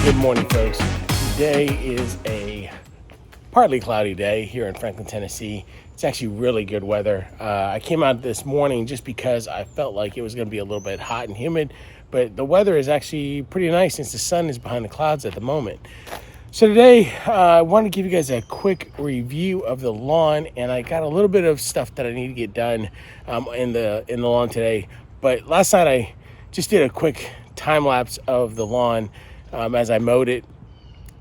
Good morning, folks. Today is a partly cloudy day here in Franklin, Tennessee. It's actually really good weather. I came out this morning just because I felt like it was going to be a little bit hot and humid, but the weather is actually pretty nice since the sun is behind the clouds at the moment. So today, I want to give you guys a quick review of the lawn, and I got a little bit of stuff that I need to get done in the lawn today. But last night I just did a quick time lapse of the lawn as I mowed it.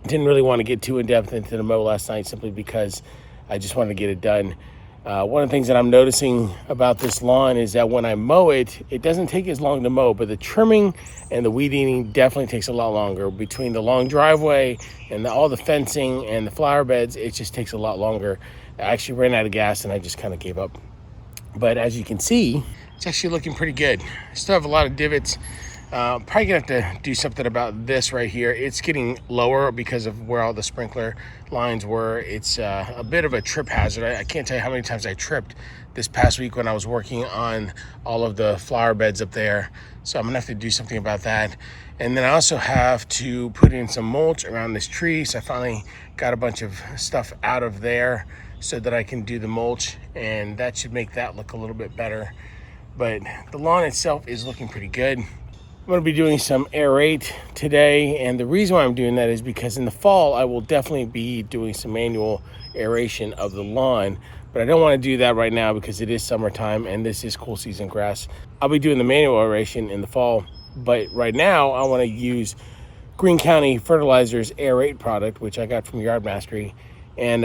Didn't really want to get too in depth into the mow last night simply because I just wanted to get it done. One of the things that I'm noticing about this lawn is that when I mow it, it doesn't take as long to mow, but the trimming and the weed eating definitely takes a lot longer. Between the long driveway and all the fencing and the flower beds, it just takes a lot longer. I actually ran out of gas and I just kind of gave up. But as you can see, it's actually looking pretty good. I still have a lot of divots. Probably gonna have to do something about this right here. It's getting lower because of where all the sprinkler lines were. It's a bit of a trip hazard. I can't tell you how many times I tripped this past week when I was working on all of the flower beds up there. So I'm gonna have to do something about that. And then I also have to put in some mulch around this tree. So I finally got a bunch of stuff out of there so that I can do the mulch, and that should make that look a little bit better. But the lawn itself is looking pretty good. I'm going to be doing some aerate today, and the reason why I'm doing that is because in the fall I will definitely be doing some manual aeration of the lawn, but I don't want to do that right now because it is summertime and this is cool season grass. I'll be doing the manual aeration in the fall, but right now I want to use Greene County Fertilizer's Air-8 product, which I got from Yard Mastery, and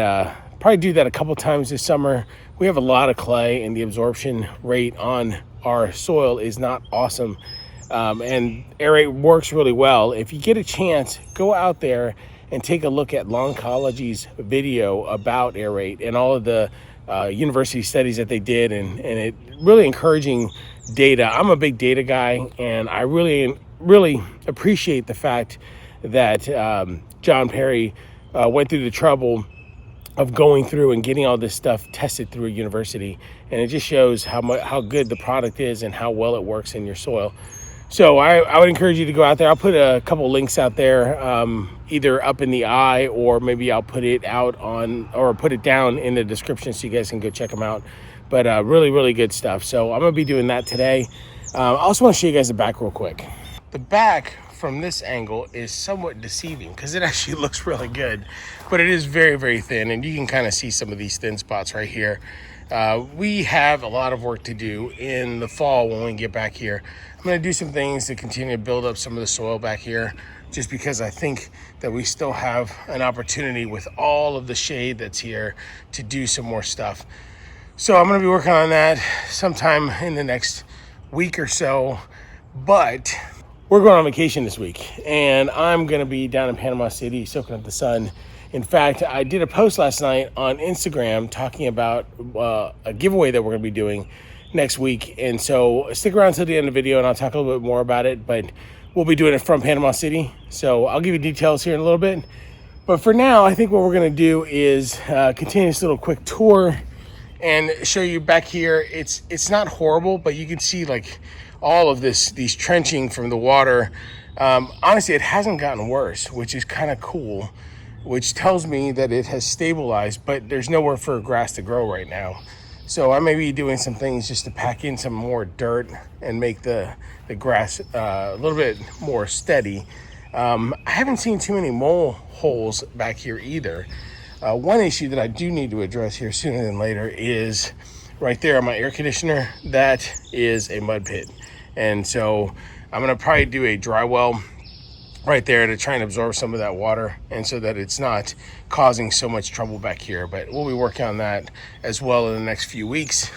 probably do that a couple times this summer. We have a lot of clay and the absorption rate on our soil is not awesome. And Air-8 works really well. If you get a chance, go out there and take a look at Lawncology's video about Air-8 and all of the university studies that they did, and it really encouraging data. I'm a big data guy, and I really appreciate the fact that John Perry went through the trouble of going through and getting all this stuff tested through a university, and it just shows how good the product is and how well it works in your soil. So I would encourage you to go out there. I'll put a couple links out there, either up in the eye, or maybe I'll put it out on, or put it down in the description so you guys can go check them out. But really good stuff. So I'm gonna be doing that today. I also want to show you guys the back real quick. The back from this angle is somewhat deceiving because it actually looks really good, but it is very thin, and you can kind of see some of these thin spots right here. We have a lot of work to do in the fall when we get back here. I'm going to do some things to continue to build up some of the soil back here, just because I think that we still have an opportunity with all of the shade that's here to do some more stuff. So I'm going to be working on that sometime in the next week or so, but we're going on vacation this week, and I'm going to be down in Panama City soaking up the sun. In fact, I did a post last night on Instagram talking about a giveaway that we're going to be doing next week. And so stick around till the end of the video and I'll talk a little bit more about it. But we'll be doing it from Panama City. So I'll give you details here in a little bit. But for now, I think what we're going to do is continue this little quick tour and show you back here. It's not horrible, but you can see like all of these trenching from the water. Honestly, it hasn't gotten worse, which is kind of cool, which tells me that it has stabilized, but there's nowhere for grass to grow right now. So I may be doing some things just to pack in some more dirt and make the grass a little bit more steady. I haven't seen too many mole holes back here either. One issue that I do need to address here sooner than later is right there on my air conditioner. That is a mud pit. And so I'm gonna probably do a dry well right there to try and absorb some of that water, and so that it's not causing so much trouble back here. But we'll be working on that as well in the next few weeks.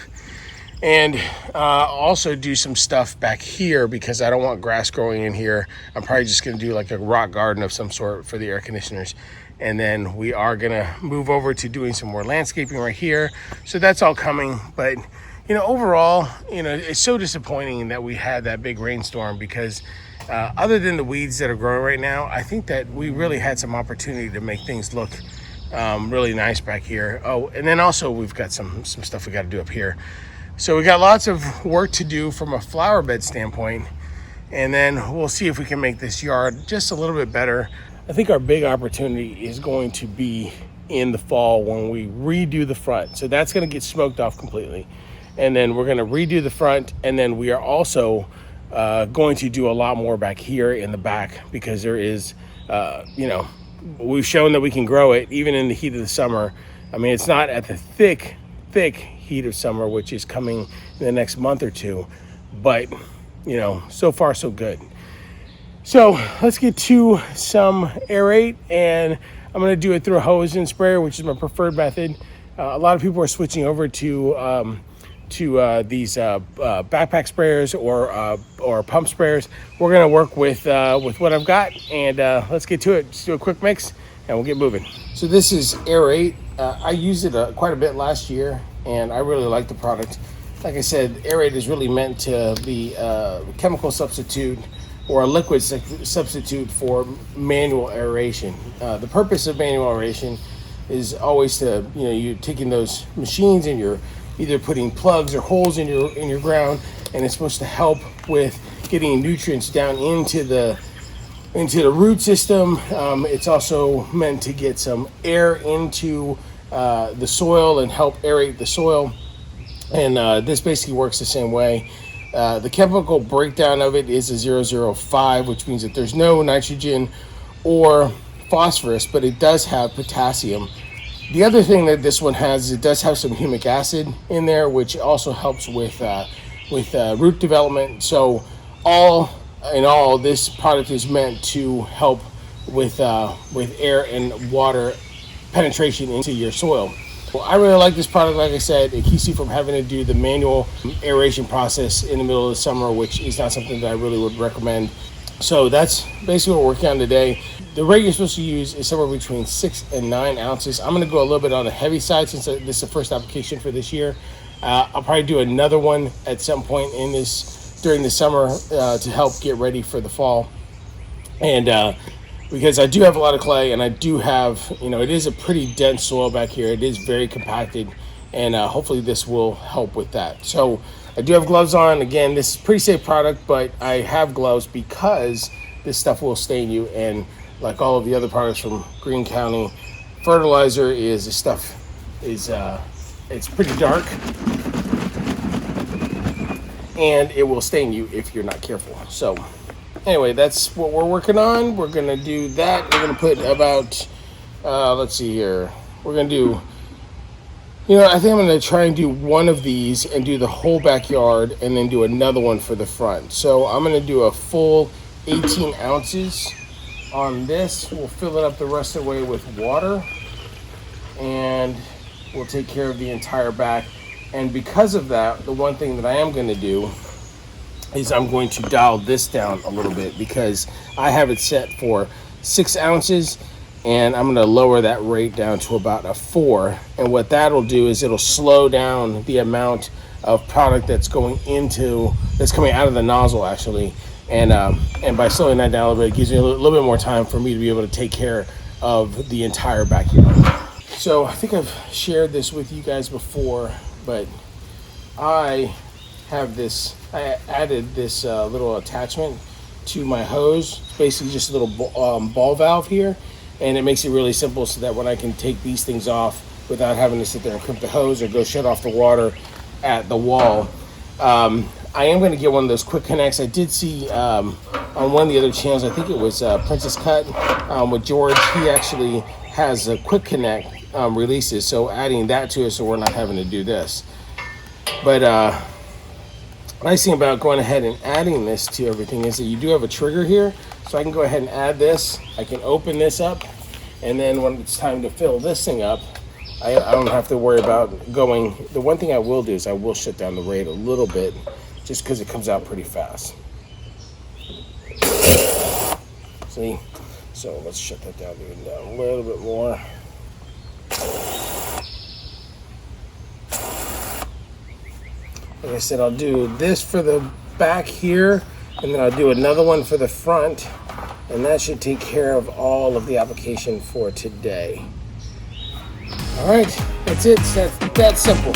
And also do some stuff back here because I don't want grass growing in here. I'm probably just gonna do like a rock garden of some sort for the air conditioners. And then we are gonna move over to doing some more landscaping right here. So that's all coming. But overall, it's so disappointing that we had that big rainstorm because other than the weeds that are growing right now, I think that we really had some opportunity to make things look really nice back here. Oh, and then also we've got some stuff we got to do up here. So we got lots of work to do from a flower bed standpoint, and then we'll see if we can make this yard just a little bit better. I think our big opportunity is going to be in the fall when we redo the front. So that's going to get smoked off completely. And then we're going to redo the front. And then we are also going to do a lot more back here in the back, because there is, we've shown that we can grow it even in the heat of the summer. I mean, it's not at the thick heat of summer, which is coming in the next month or two, but so far so good. So let's get to some aerate, and I'm going to do it through a hose and sprayer, which is my preferred method. A lot of people are switching over to these backpack sprayers or pump sprayers. We're going to work with what I've got, and let's get to it. Just do a quick mix, and we'll get moving. So this is Air-8. I used it quite a bit last year, and I really like the product. Like I said, Air-8 is really meant to be a chemical substitute or a liquid substitute for manual aeration. The purpose of manual aeration is always to, you're taking those machines and you're either putting plugs or holes in your ground, and it's supposed to help with getting nutrients down into the root system. It's also meant to get some air into the soil and help aerate the soil. And this basically works the same way. The chemical breakdown of it is a 005, which means that there's no nitrogen or phosphorus, but it does have potassium. The other thing that this one has is it does have some humic acid in there, which also helps with root development. So all in all, this product is meant to help with air and water penetration into your soil. Well, I really like this product. Like I said, it keeps you from having to do the manual aeration process in the middle of the summer, which is not something that I really would recommend. So that's basically what we're working on today. The rate you're supposed to use is somewhere between 6 and 9 ounces. I'm going to go a little bit on the heavy side since this is the first application for this year. I'll probably do another one at some point during the summer to help get ready for the fall. And because I do have a lot of clay, and I do have, it is a pretty dense soil back here. It is very compacted, and hopefully this will help with that. So I do have gloves on. Again, this is a pretty safe product, but I have gloves because this stuff will stain you. And like all of the other products from Greene County Fertilizer, it's pretty dark, and it will stain you if you're not careful. So anyway, that's what we're working on. We're going to do that. We're going to put about, let's see here. We're going to do, I think I'm going to try and do one of these and do the whole backyard, and then do another one for the front. So I'm going to do a full 18 ounces on this. We'll fill it up the rest of the way with water, and we'll take care of the entire back. And because of that, the one thing that I am going to do is I'm going to dial this down a little bit, because I have it set for 6 ounces, and I'm going to lower that rate down to about a 4. And what that'll do is it'll slow down the amount of product that's coming out of the nozzle actually. And by slowing that down a little bit, it gives me a little bit more time for me to be able to take care of the entire backyard. So I think I've shared this with you guys before, but I added this little attachment to my hose. It's basically just a little ball valve here, and it makes it really simple so that when I can take these things off without having to sit there and crimp the hose or go shut off the water at the wall. I am going to get one of those quick connects. I did see on one of the other channels, I think it was Princess Cut with George, he actually has a quick connect releases, so adding that to it so we're not having to do this. But nice thing about going ahead and adding this to everything is that you do have a trigger here, so I can go ahead and add this. I can open this up, and then when it's time to fill this thing up, I don't have to worry about going. The one thing I will do is I will shut down the rate a little bit, just because it comes out pretty fast. See? So let's shut that down a little bit more. Like I said, I'll do this for the back here, and then I'll do another one for the front, and that should take care of all of the application for today. All right, that's it. That's that simple.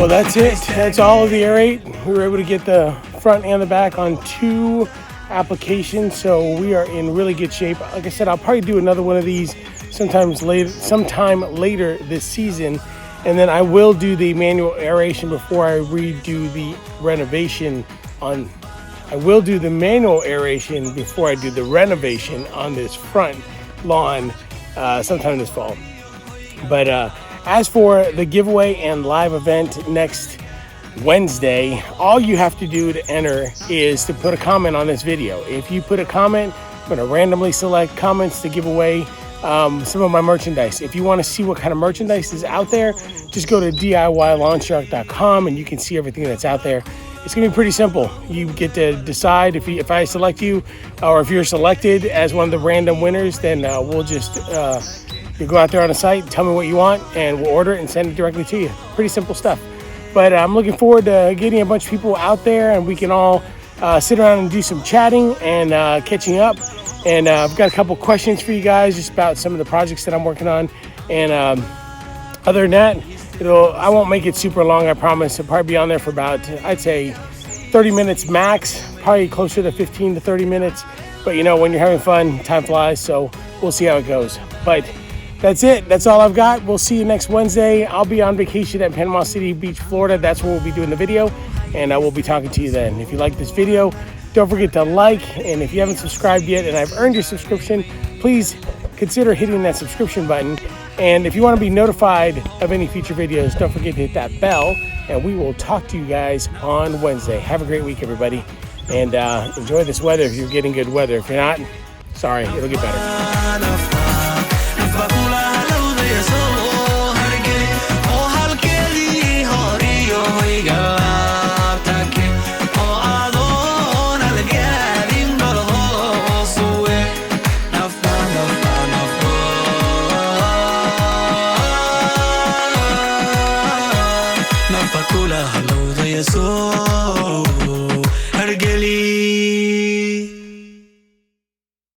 Well, that's it. That's all of the Air-8. We were able to get the front and the back on 2 applications, so we are in really good shape. Like I said, I'll probably do another one of these sometime later this season, and then I will do the manual aeration before I redo the renovation on. I will do the manual aeration before I do the renovation on this front lawn sometime this fall. But as for the giveaway and live event next Wednesday, all you have to do to enter is to put a comment on this video. If you put a comment, I'm going to randomly select comments to give away some of my merchandise. If you want to see what kind of merchandise is out there, just go to DIYLawnShark.com and you can see everything that's out there. It's going to be pretty simple. You get to decide if I select you, or if you're selected as one of the random winners, then we'll just you go out there on the site, tell me what you want, and we'll order it and send it directly to you. Pretty simple stuff. But I'm looking forward to getting a bunch of people out there, and we can all sit around and do some chatting and catching up. And I've got a couple questions for you guys just about some of the projects that I'm working on. And other than that, I won't make it super long, I promise. I'll probably be on there for about, I'd say, 30 minutes max, probably closer to 15 to 30 minutes. But you know, when you're having fun, time flies, so we'll see how it goes. But that's it. That's all I've got. We'll see you next Wednesday. I'll be on vacation at Panama City Beach, Florida. That's where we'll be doing the video, and I will be talking to you then. If you like this video, don't forget to like, and if you haven't subscribed yet and I've earned your subscription, please consider hitting that subscription button. And if you want to be notified of any future videos, don't forget to hit that bell, and we will talk to you guys on Wednesday. Have a great week, everybody, and enjoy this weather if you're getting good weather. If you're not, sorry, it'll get better. Hello, there, so